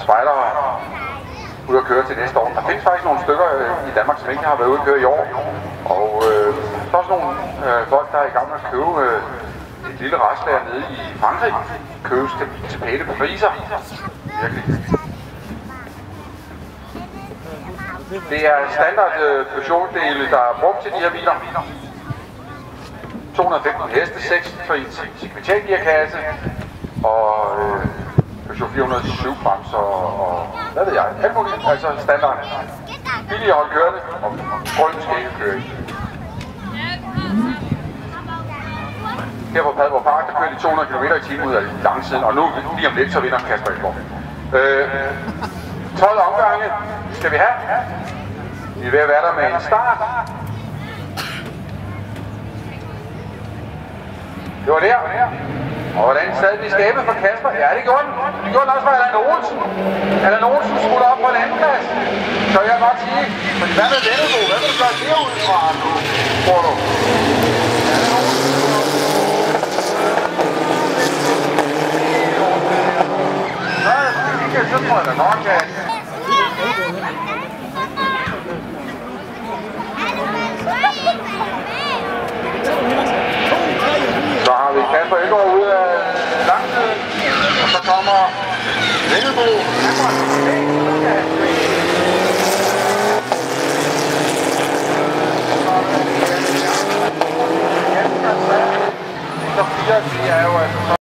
spejdere ud at køre til næste år. Der findes faktisk nogle stykker i Danmark, som ikke har været ude at køre i år. Og der er også nogle folk, der er i gang med at købe et lille restlager nede i Frankrig. Købes til pæne priser. Virkelig. Det er standard Peugeot-dele, der er brugt til de her biler. 215 heste, 6 sekvetalgearkasse og Peugeot 407 bremser og hvad ved jeg, alt muligt, altså standard. Billige at holde kørende, og grunden skal ikke køre i. Her på Padborg Park, der kører de 200 km/t ud af langsiden, og nu lige om lidt, så vinder Kasper Elgaard. 12 omgange skal vi have. Vi er ved at være der med en start. Det var der. Og hvordan sad vi skabet for Kasper? Ja, det gjorde den. Det gjorde den også for Allan Olsen. Allan Olsen skulle op på en anden plads. Så jeg kan godt sige, fordi hvad med Vendelbo? Hvad vil du gøre derudfra nu, tror du? Så tror jeg da nok, at... Så har vi Kasper Elgaard ud af langsiden, og så kommer Vendelbo. Så 4, det er jo altså...